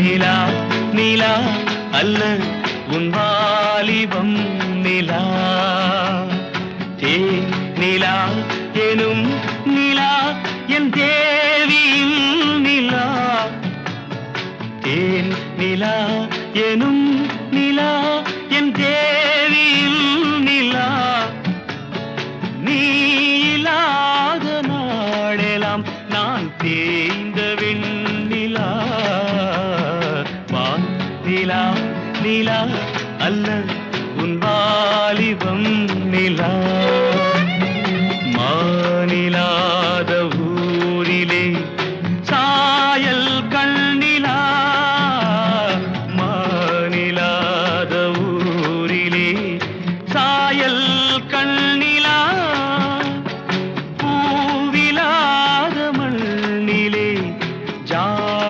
நிலா நிலா அல்ல உன் வாலிபம் நிலா தேன் நிலா எனும் நிலா என் தேவியின் நிலா தேன் நிலா எனும் நிலா என் தேவியின் நிலா நீ இல்லாத நாடெல்லாம் நான் தேய்ந்த வெண்ணிலா வான் நிலா நிலா அல்ல உன் வாலிபம் நிலா